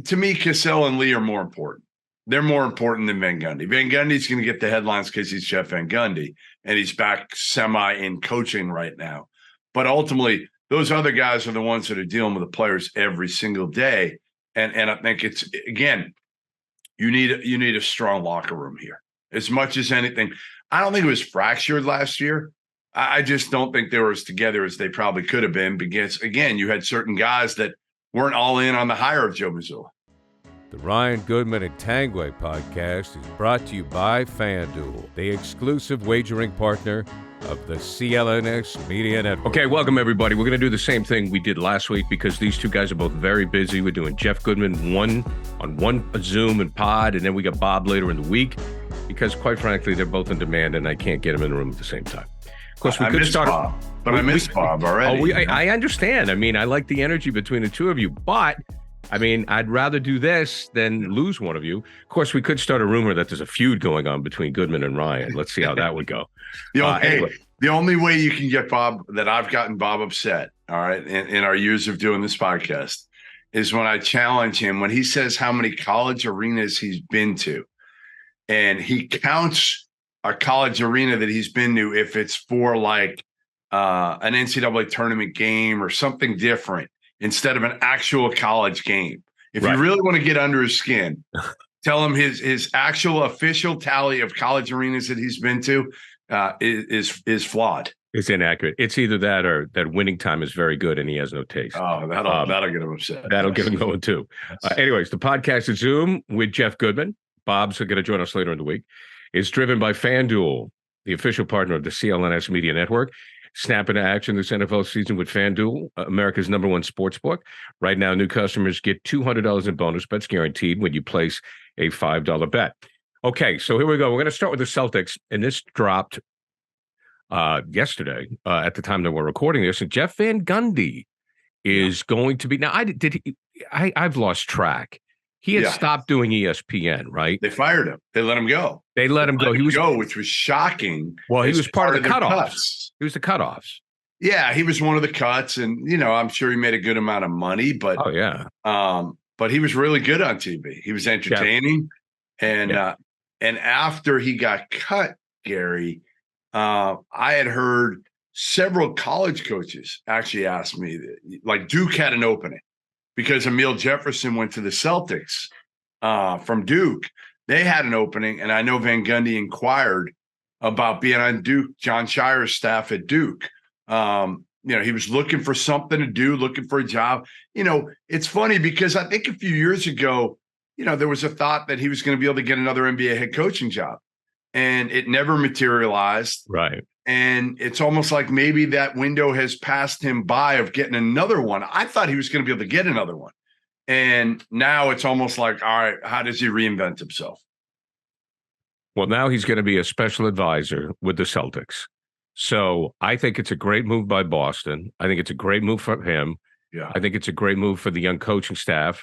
to me, Cassell and Lee are more important. They're more important than Van Gundy. Van Gundy's going to get the headlines because he's Jeff Van Gundy, and he's back semi in coaching right now. But ultimately, those other guys are the ones that are dealing with the players every single day. And I think it's, again, you need a strong locker room here. As much as anything, I don't think it was fractured last year. I just don't think they were as together as they probably could have been because, again, you had certain guys that weren't all in on the hire of Joe Mazzulla. The Ryan Goodman and Tanguay podcast is brought to you by FanDuel, the exclusive wagering partner of the CLNS Media Network. Okay, welcome everybody. We're going to do the same thing we did last week because these two guys are both very busy. We're doing Jeff Goodman on one Zoom and pod, and then we got Bob later in the week because, quite frankly, they're both in demand, and I can't get them in the room at the same time. Of course, we could start. Bob, but I miss Bob already. I understand. I mean, I like the energy between the two of you, but I mean, I'd rather do this than lose one of you. Of course, we could start a rumor that there's a feud going on between Goodman and Ryan. Let's see how that would go. Anyway. The only way you can get Bob, that I've gotten Bob upset, all right, in our years of doing this podcast, is when I challenge him, when he says how many college arenas he's been to, and he counts a college arena that he's been to if it's for like an NCAA tournament game or something different, instead of an actual college game. If you really want to get under his skin, tell him his actual official tally of college arenas that he's been to is flawed. It's inaccurate. It's either that or that winning time is very good and he has no taste. Oh, that'll get him upset. That'll get him going too. Anyways, the podcast is Zoom with Jeff Goodman. Bob's going to join us later in the week. It's driven by FanDuel, the official partner of the CLNS Media Network. Snap into action this NFL season with FanDuel, America's #1 sportsbook. Right now, new customers get $200 in bonus bets guaranteed when you place a $5 bet. Okay, so here we go. We're going to start with the Celtics, and this dropped yesterday at the time that we're recording this. And Jeff Van Gundy is going to be now. I've lost track. He had stopped doing ESPN, right? They fired him. They let him go. He was which was shocking. Well, he was part of the cutoffs. He was the cutoffs. Yeah, he was one of the cuts, and I'm sure he made a good amount of money. But but he was really good on TV. He was entertaining, and after he got cut, Gary, I had heard several college coaches actually ask me, like Duke had an opening. Because Emil Jefferson went to the Celtics from Duke. They had an opening, and I know Van Gundy inquired about being on Duke, John Shire's staff at Duke. He was looking for something to do, looking for a job. It's funny because I think a few years ago, there was a thought that he was going to be able to get another NBA head coaching job, and it never materialized. Right. And it's almost like maybe that window has passed him by of getting another one. I thought he was going to be able to get another one. And now it's almost like, all right, how does he reinvent himself? Well, now he's going to be a special advisor with the Celtics. So I think it's a great move by Boston. I think it's a great move for him. Yeah. I think it's a great move for the young coaching staff.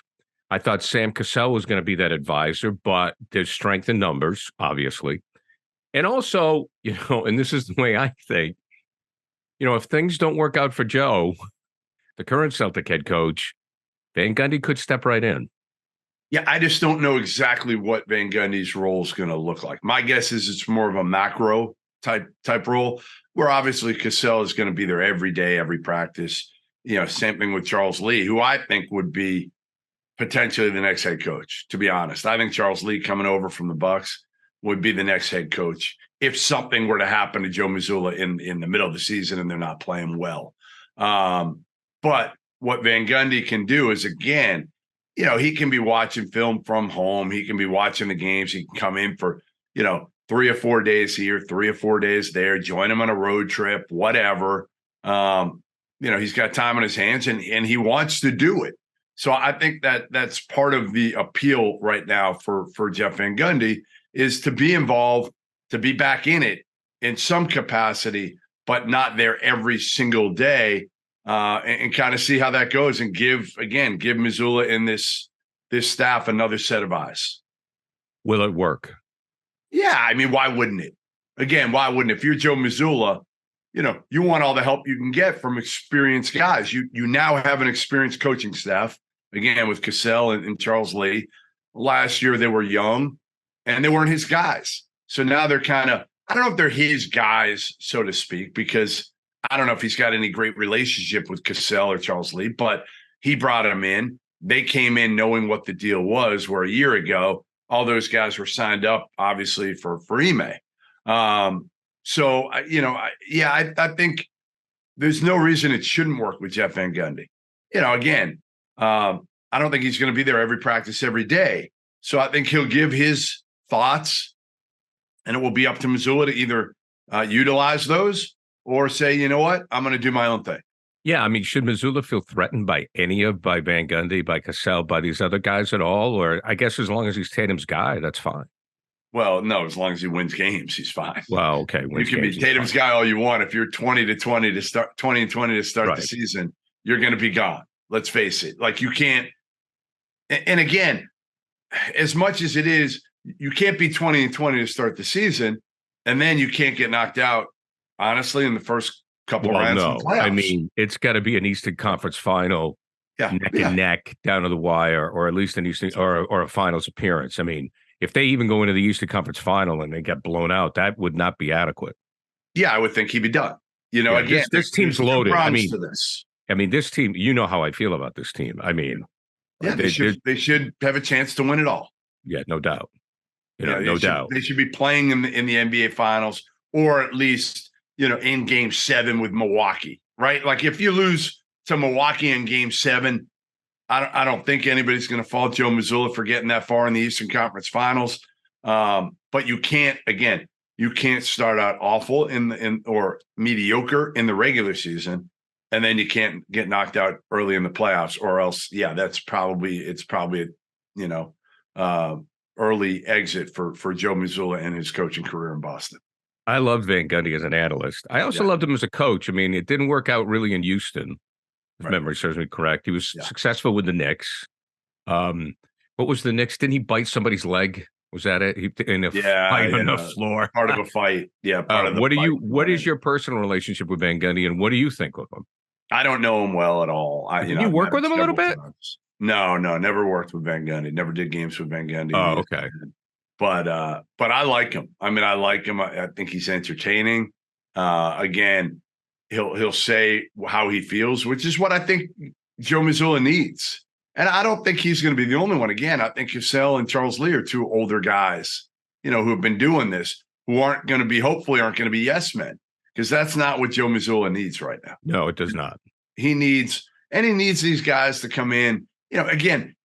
I thought Sam Cassell was going to be that advisor, but there's strength in numbers, obviously. And also, and this is the way I think, if things don't work out for Joe, the current Celtic head coach, Van Gundy could step right in. Yeah, I just don't know exactly what Van Gundy's role is going to look like. My guess is it's more of a macro type role, where obviously Cassell is going to be there every day, every practice. Same thing with Charles Lee, who I think would be potentially the next head coach, to be honest. I think Charles Lee coming over from the Bucks would be the next head coach if something were to happen to Joe Mazzulla in the middle of the season and they're not playing well. But what Van Gundy can do is, again, he can be watching film from home. He can be watching the games. He can come in for, 3 or 4 days here, 3 or 4 days there, join him on a road trip, whatever. He's got time on his hands and he wants to do it. So I think that's part of the appeal right now for Jeff Van Gundy, is to be involved, to be back in it in some capacity, but not there every single day, and kind of see how that goes and give Mazzulla and this staff another set of eyes. Will it work? Yeah, I mean, why wouldn't it? Again, why wouldn't it? If you're Joe Mazzulla, you want all the help you can get from experienced guys. You now have an experienced coaching staff, again, with Cassell and Charles Lee. Last year, they were young and they weren't his guys. So now they're kind of, I don't know if they're his guys, so to speak, because I don't know if he's got any great relationship with Cassell or Charles Lee, but he brought him in. They came in knowing what the deal was, where a year ago, all those guys were signed up, obviously, for Ime. So, I think there's no reason it shouldn't work with Jeff Van Gundy. Again, I don't think he's going to be there every practice every day. So I think he'll give his thoughts, and it will be up to Mazzulla to either utilize those or say, you know what, I'm going to do my own thing. Yeah, I mean, should Mazzulla feel threatened by by Van Gundy, by Cassell, by these other guys at all? Or I guess as long as he's Tatum's guy, that's fine. Well, no, as long as he wins games, he's fine. Well, okay. You can be Tatum's guy all you want. If you're 20-20 to start the season, you're going to be gone. Let's face it. Like, you can't. And again, as much as it is, you can't be 20-20 to start the season, and then you can't get knocked out, honestly, in the first couple rounds. No, I mean, it's got to be an Eastern Conference final, neck and neck down to the wire, or at least an Eastern or a finals appearance. I mean, if they even go into the Eastern Conference final and they get blown out, that would not be adequate. Yeah, I would think he'd be done. Again, this team's loaded. I mean, this team. You know how I feel about this team. I mean, they should have a chance to win it all. Yeah, no doubt. No doubt. They should be playing in the NBA Finals, or at least in Game 7 with Milwaukee, right? Like, if you lose to Milwaukee in Game 7, I don't think anybody's going to fault Joe Mazzulla for getting that far in the Eastern Conference Finals. But you can't start out awful or mediocre in the regular season, and then you can't get knocked out early in the playoffs, or else, it's probably early exit for Joe Mazzulla and his coaching career in Boston. I loved Van Gundy as an analyst. I also loved him as a coach. I mean, it didn't work out really in Houston, if memory serves me correct. He was successful with the Knicks. What was the Knicks? Didn't he bite somebody's leg? Was that it? In a fight on the floor. Part of a fight. Yeah. What is your personal relationship with Van Gundy, and what do you think of him? I don't know him well at all. Did you work with him a little bit? No, never worked with Van Gundy. Never did games with Van Gundy. Oh, okay. But I like him. I mean, I like him. I think he's entertaining. Again, he'll say how he feels, which is what I think Joe Mazzulla needs. And I don't think he's going to be the only one. Again, I think Cassell and Charles Lee are two older guys, who have been doing this, who hopefully aren't going to be yes men, because that's not what Joe Mazzulla needs right now. No, it does not. He needs these guys to come in. Again,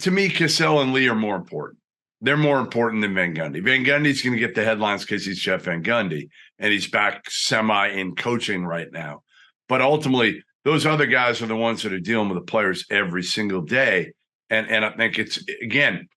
to me, Cassell and Lee are more important. They're more important than Van Gundy. Van Gundy's going to get the headlines because he's Jeff Van Gundy, and he's back semi in coaching right now. But ultimately, those other guys are the ones that are dealing with the players every single day. And I think it's, again,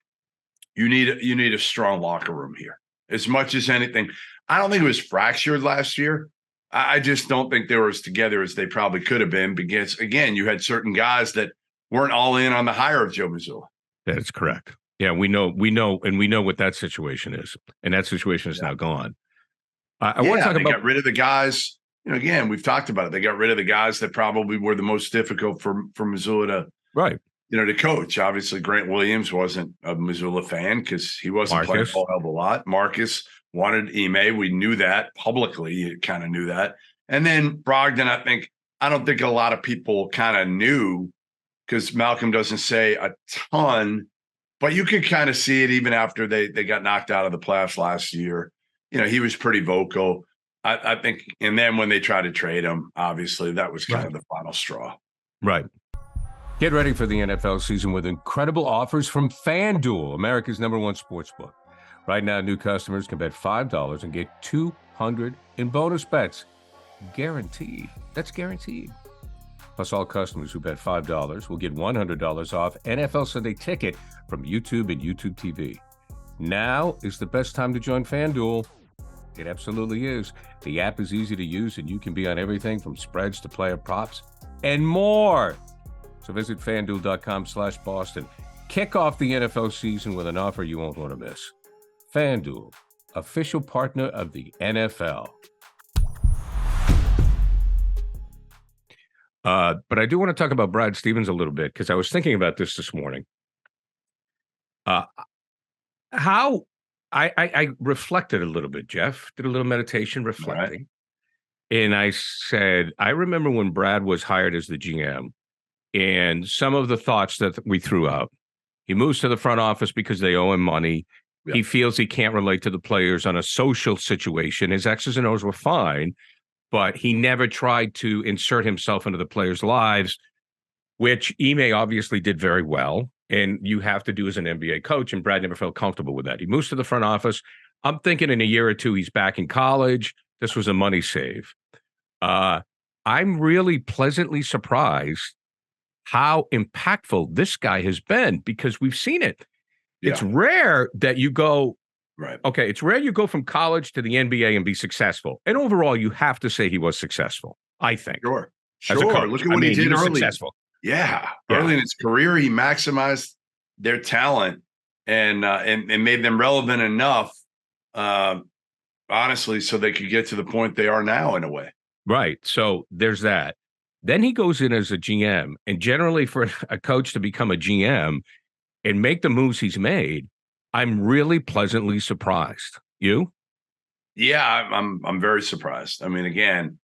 you need a strong locker room here. As much as anything, I don't think it was fractured last year. I just don't think they were as together as they probably could have been, because, again, you had certain guys that weren't all in on the hire of Joe Mazzulla. That is correct. Yeah, we know what that situation is, and that situation is now gone. I want to talk about. Got rid of the guys. Again, we've talked about it. They got rid of the guys that probably were the most difficult for Mazzulla to coach. Obviously, Grant Williams wasn't a Mazzulla fan because he wasn't playing a whole hell of a lot. Marcus wanted Ime. We knew that publicly. You kind of knew that. And then Brogdon, I don't think a lot of people kind of knew, because Malcolm doesn't say a ton. But you could kind of see it even after they got knocked out of the playoffs last year. He was pretty vocal, I think. And then when they tried to trade him, obviously that was kind of the final straw. Right. Get ready for the NFL season with incredible offers from FanDuel, America's #1 sportsbook. Right now, new customers can bet $5 and get $200 in bonus bets. Guaranteed. That's guaranteed. Plus, all customers who bet $5 will get $100 off NFL Sunday Ticket from YouTube and YouTube TV. Now is the best time to join FanDuel. It absolutely is. The app is easy to use, and you can be on everything from spreads to player props and more. So visit FanDuel.com/Boston. Kick off the NFL season with an offer you won't want to miss. FanDuel, official partner of the NFL. But I do want to talk about Brad Stevens a little bit because I was thinking about this morning. How I reflected a little bit, Jeff, did a little meditation reflecting. Right. And I said, I remember when Brad was hired as the GM and some of the thoughts that we threw out. He moves to the front office because they owe him money. Yep. He feels he can't relate to the players on a social situation. His X's and O's were fine, but he never tried to insert himself into the players' lives, which Ime obviously did very well. And you have to do as an NBA coach, and Brad never felt comfortable with that. He moves to the front office. I'm thinking in a year or two, he's back in college. This was a money save. I'm really pleasantly surprised how impactful this guy has been because we've seen it. Yeah. It's rare that you go, right? Okay, it's rare you go from college to the NBA and be successful. And overall, you have to say he was successcul, I think. Sure. Look at what he did early. Successful. Yeah. Early in his career, he maximized their talent and made them relevant enough, honestly, so they could get to the point they are now in a way. Right. So there's that. Then he goes in as a GM, and generally for a coach to become a GM and make the moves he's made, I'm really pleasantly surprised. You? Yeah, I'm very surprised. I mean, again,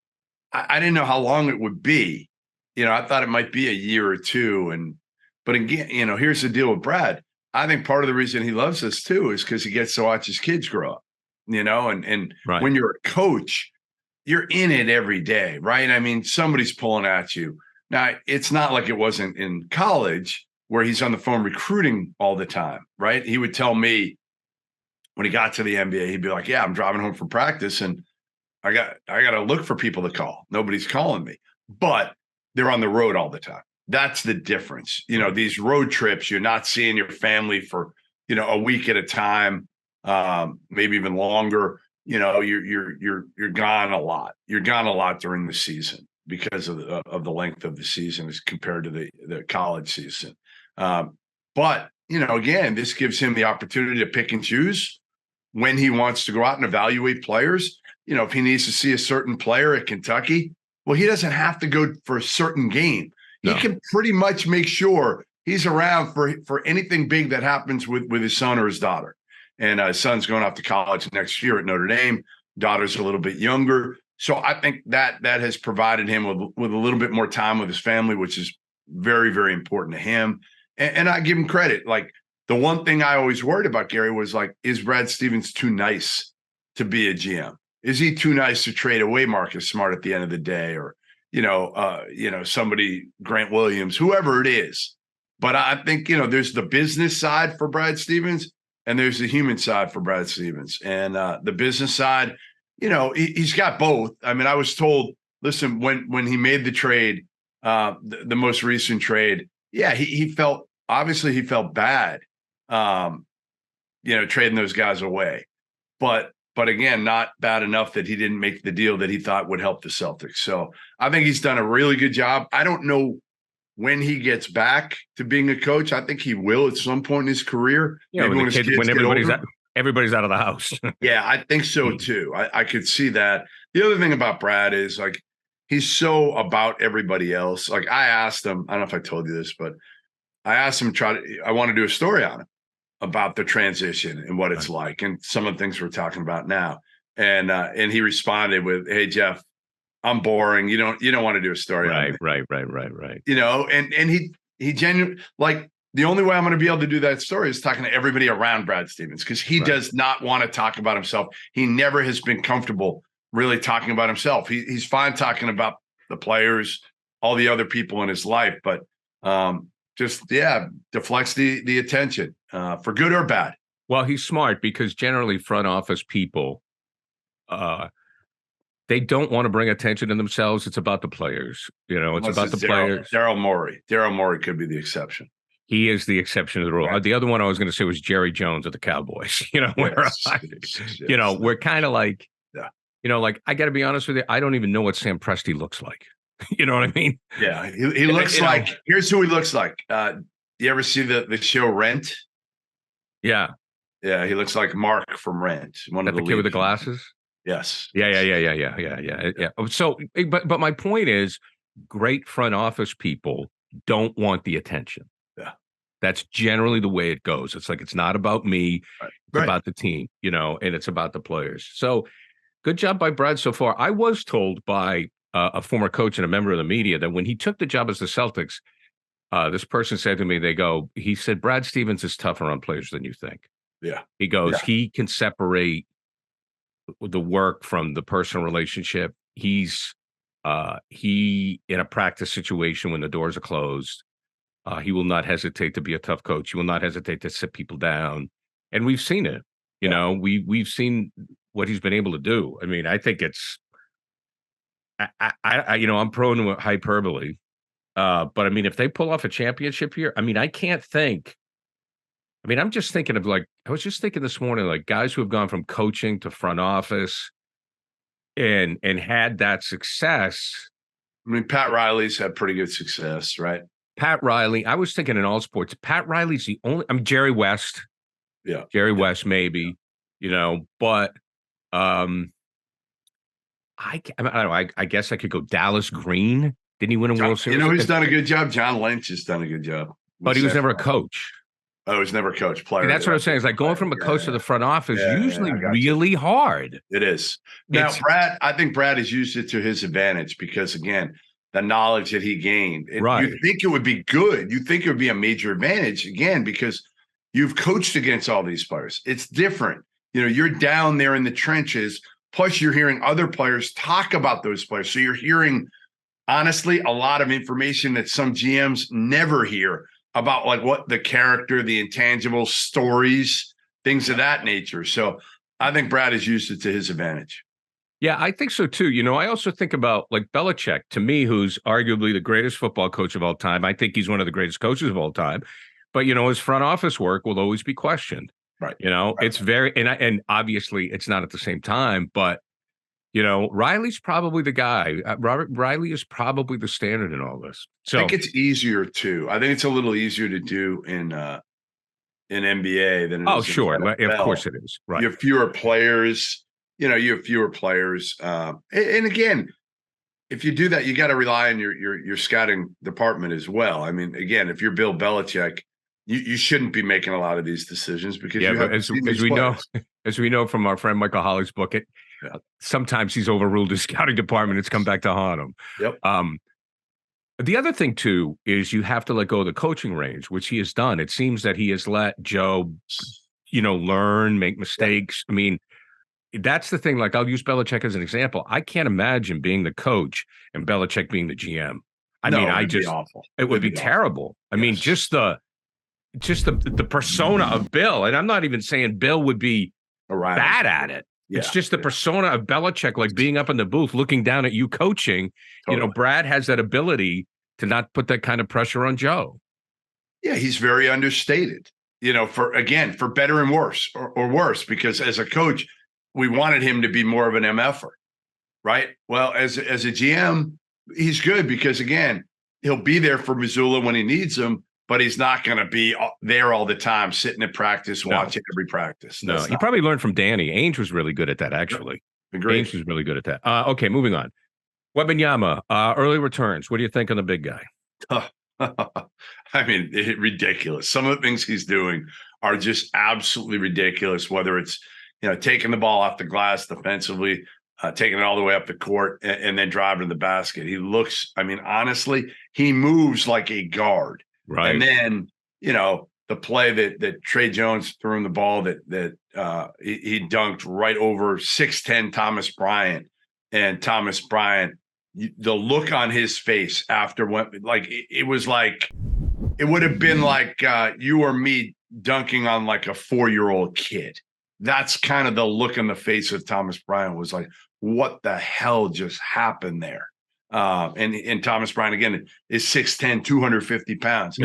I didn't know how long it would be. I thought it might be a year or two. But again, here's the deal with Brad. I think part of the reason he loves us too is because he gets to watch his kids grow up, and right. When you're a coach, you're in it every day, right? I mean, somebody's pulling at you. Now, it's not like it wasn't in college where he's on the phone recruiting all the time, right? He would tell me when he got to the NBA, he'd be like, yeah, I'm driving home from practice and I got to look for people to call. Nobody's calling me, but they're on the road all the time. That's the difference. These road trips, you're not seeing your family for, a week at a time, maybe even longer. You're gone a lot. You're gone a lot during the season because of the length of the season as compared to the college season. But again, this gives him the opportunity to pick and choose when he wants to go out and evaluate players. If he needs to see a certain player at Kentucky, well, he doesn't have to go for a certain game. No. He can pretty much make sure he's around for anything big that happens with his son or his daughter. And his son's going off to college next year at Notre Dame. Daughter's a little bit younger. So I think that has provided him with a little bit more time with his family, which is very, very important to him. And I give him credit. Like, the one thing I always worried about, Gary, was like, is Brad Stevens too nice to be a GM? Is he too nice to trade away Marcus Smart at the end of the day? Or, somebody, Grant Williams, whoever it is. But I think, there's the business side for Brad Stevens. And there's the human side for Brad Stevens. And the business side, he's got both. I mean, I was told, listen, when he made the trade, the most recent trade, yeah, he felt bad, trading those guys away. But again, not bad enough that he didn't make the deal that he thought would help the Celtics. So I think he's done a really good job. I don't know when he gets back to being a coach. I think he will at some point in his career. Yeah, when everybody's out of the house. Yeah, I think so too. I could see that. The other thing about Brad is, like, he's so about everybody else. Like, I asked him, I don't know if I told you this, but I asked him I want to do a story on him about the transition and what it's like and some of the things we're talking about now. And he responded with, "Hey, Jeff, I'm boring. You don't want to do a story." Right. And he genuinely, like, the only way I'm going to be able to do that story is talking to everybody around Brad Stevens, because he does not want to talk about himself. He never has been comfortable really talking about himself. He's fine talking about the players, all the other people in his life, but deflects the attention for good or bad. Well, he's smart, because generally front office people, they don't want to bring attention to themselves. It's about the players. It's about the players. Daryl Morey could be the exception. He is the exception to the rule. Right. The other one I was going to say was Jerry Jones of the Cowboys. We're kind of like, like, I got to be honest with you, I don't even know what Sam Presti looks like. You know what I mean? Yeah, he looks like. Here's who he looks like. You ever see the show Rent? Yeah, he looks like Mark from Rent. One of the kid with the glasses. Yes. Yeah. So, but my point is, great front office people don't want the attention. Yeah. That's generally the way it goes. It's like, it's not about me. Right. It's about the team, and it's about the players. So good job by Brad so far. I was told by a former coach and a member of the media that when he took the job as the Celtics, this person said to me, he said, Brad Stevens is tougher on players than you think. Yeah. He goes, he can separate the work from the personal relationship. He in a practice situation when the doors are closed, he will not hesitate to be a tough coach. He will not hesitate to sit people down. And we've seen it. We've seen what he's been able to do. I mean, I think it's I'm prone to hyperbole. But I mean, if they pull off a championship here, I mean, I can't think. I mean, I'm just thinking of I was just thinking this morning, guys who have gone from coaching to front office and had that success. I mean, Pat Riley's had pretty good success, right? Pat Riley, I was thinking in all sports, Pat Riley's the only, Jerry West. Yeah. Jerry West, maybe, but I don't know. I guess I could go Dallas Green. Didn't he win a World Series? He's done a good job. John Lynch has done a good job. But he was never a coach. Oh, he was never a coach. Player. And that's what I'm saying. It's going from a coach to the front office usually really hard. It is. Now, I think Brad has used it to his advantage because, again, the knowledge that he gained. Right. You think it would be good. You think it would be a major advantage, again, because you've coached against all these players. It's different. You're down there in the trenches. Plus, you're hearing other players talk about those players. So you're hearing, honestly, a lot of information that some GMs never hear about, what the character, the intangible stories, things of that nature. So I think Brad has used it to his advantage. Yeah, I think so too. I also think about Belichick, to me, who's arguably the greatest football coach of all time. I think he's one of the greatest coaches of all time. But, his front office work will always be questioned. Right. It's very, and obviously it's not at the same time, but, Riley's probably the guy. Robert Riley is probably the standard in all this. So I think it's easier too. I think it's a little easier to do in NBA than it is sure. in NFL. Of course it is. Right. You have fewer players. You have fewer players. And again, if you do that, you got to rely on your scouting department as well. I mean, again, if you're Bill Belichick, you shouldn't be making a lot of these decisions because as we know from our friend Michael Holly's book, sometimes he's overruled his scouting department. It's come back to haunt him. Yep. The other thing too is you have to let go of the coaching range, which he has done. It seems that he has let Joe, learn, make mistakes. I mean, that's the thing. I'll use Belichick as an example. I can't imagine being the coach and Belichick being the GM. It would be terrible. I mean, just the persona of Bill, and I'm not even saying Bill would be bad at it. Yeah, it's just the persona of Belichick, being up in the booth, looking down at you coaching. Totally. Brad has that ability to not put that kind of pressure on Joe. Yeah, he's very understated, for better and worse or worse, because as a coach, we wanted him to be more of an MFer, right? Well, as a GM, he's good because, again, he'll be there for Missoula when he needs him, but he's not going to be there all the time, sitting at practice, watching every practice. He probably learned from Danny. Ainge was really good at that, actually. Agreed. Ainge was really good at that. Okay, moving on. Wembanyama, early returns. What do you think on the big guy? I mean, ridiculous. Some of the things he's doing are just absolutely ridiculous, whether it's, taking the ball off the glass defensively, taking it all the way up the court and then driving to the basket. He looks, honestly, he moves like a guard. Right. And then, the play that Trey Jones threw him the ball that he dunked right over 6'10" Thomas Bryant. And Thomas Bryant, the look on his face after it was like it would have been like you or me dunking on a 4-year-old kid. That's kind of the look on the face of Thomas Bryant, was like, what the hell just happened there? And Thomas Bryant, again, is 6'10", 250 pounds.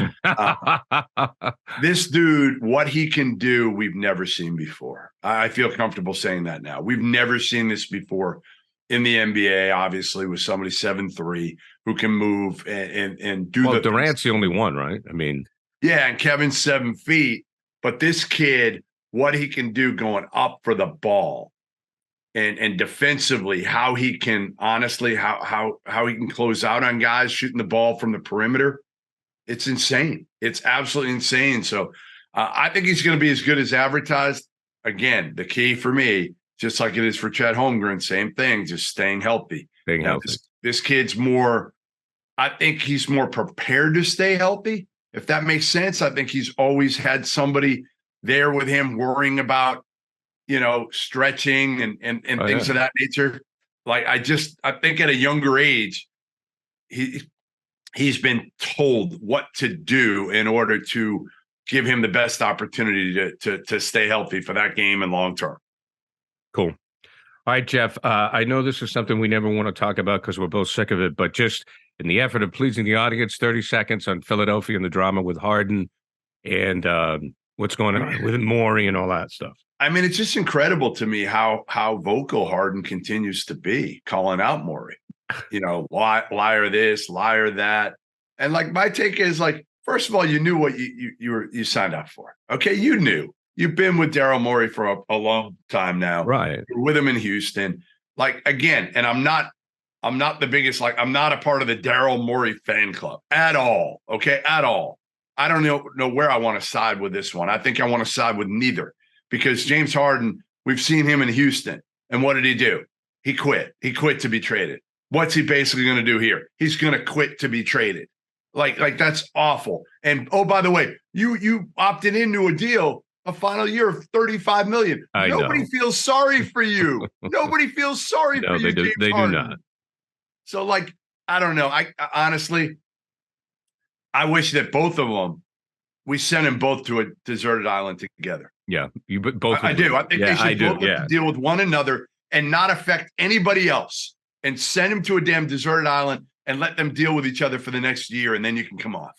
This dude, what he can do, we've never seen before. I feel comfortable saying that now. We've never seen this before in the NBA, obviously, with somebody 7'3" who can move and do the Durant's the only one, right? I mean, yeah, and Kevin's 7 feet, but this kid, what he can do going up for the ball and defensively, how he can honestly, how he can close out on guys shooting the ball from the perimeter. It's insane. It's absolutely insane. So I think he's going to be as good as advertised. Again, the key for me, just like it is for Chet Holmgren, same thing, just staying healthy. This kid's more, I think he's more prepared to stay healthy, if that makes sense. I think he's always had somebody there with him worrying about, stretching and things of that nature. Like, I think at a younger age, he's been told what to do in order to give him the best opportunity to stay healthy for that game and long term. Cool. All right, Jeff, I know this is something we never want to talk about because we're both sick of it, but just in the effort of pleasing the audience, 30 seconds on Philadelphia and the drama with Harden and what's going on with Morey and all that stuff. I mean, it's just incredible to me how vocal Harden continues to be, calling out Morey. Liar this, liar that. And like, my take is, like, first of all, you knew what you signed up for. Okay, you knew. You've been with Daryl Morey for a long time now. Right. You're with him in Houston. Like, again, and I'm not the biggest, like, I'm not a part of the Daryl Morey fan club at all. Okay, at all. I don't know where I want to side with this one. I think I want to side with neither, because James Harden, we've seen him in Houston. And what did he do? He quit. He quit to be traded. What's he basically going to do here? He's going to quit to be traded. Like that's awful. And oh, by the way, you opted into a deal, a final year of $35 million. Nobody feels sorry for you. Nobody feels sorry for you. They do not. So, like, I don't know. I honestly, I wish that both of them, we sent them both to a deserted island together. Yeah, you both. I do. I think they should both have to deal with one another and not affect anybody else, and send them to a damn deserted island and let them deal with each other for the next year, and then you can come off.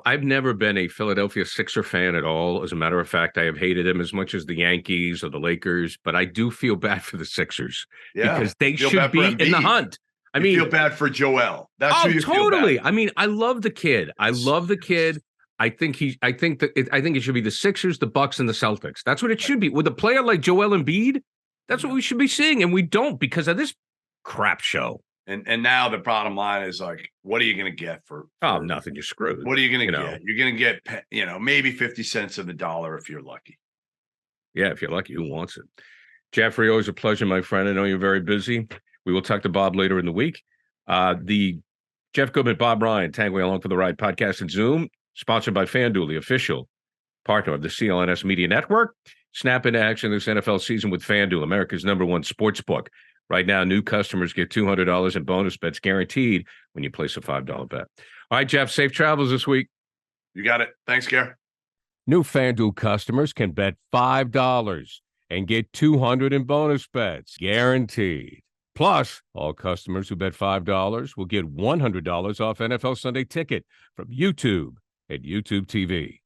I've never been a Philadelphia Sixer fan at all. As a matter of fact, I have hated them as much as the Yankees or the Lakers, but I do feel bad for the Sixers because they should be in the hunt. I mean, feel bad for Joel. That's who you totally. Feel bad. I mean, I love the kid. I think it should be the Sixers, the Bucks, and the Celtics. That's what it should be. With a player like Joel Embiid, that's what we should be seeing, and we don't because of this crap show. And now the bottom line is, like, what are you going to get for nothing? You're screwed. What are you going to get? You're going to get, maybe 50 cents of the dollar if you're lucky. Yeah, if you're lucky. Who wants it? Jeffrey, always a pleasure, my friend. I know you're very busy. We will talk to Bob later in the week. The Jeff Goodman, Bob Ryan, Tanguay Along for the Ride podcast and Zoom, sponsored by FanDuel, the official partner of the CLNS Media Network. Snap into action this NFL season with FanDuel, America's #1 sports book. Right now, new customers get $200 in bonus bets guaranteed when you place a $5 bet. All right, Jeff, safe travels this week. You got it. Thanks, Gary. New FanDuel customers can bet $5 and get $200 in bonus bets guaranteed. Plus, all customers who bet $5 will get $100 off NFL Sunday Ticket from YouTube at YouTube TV.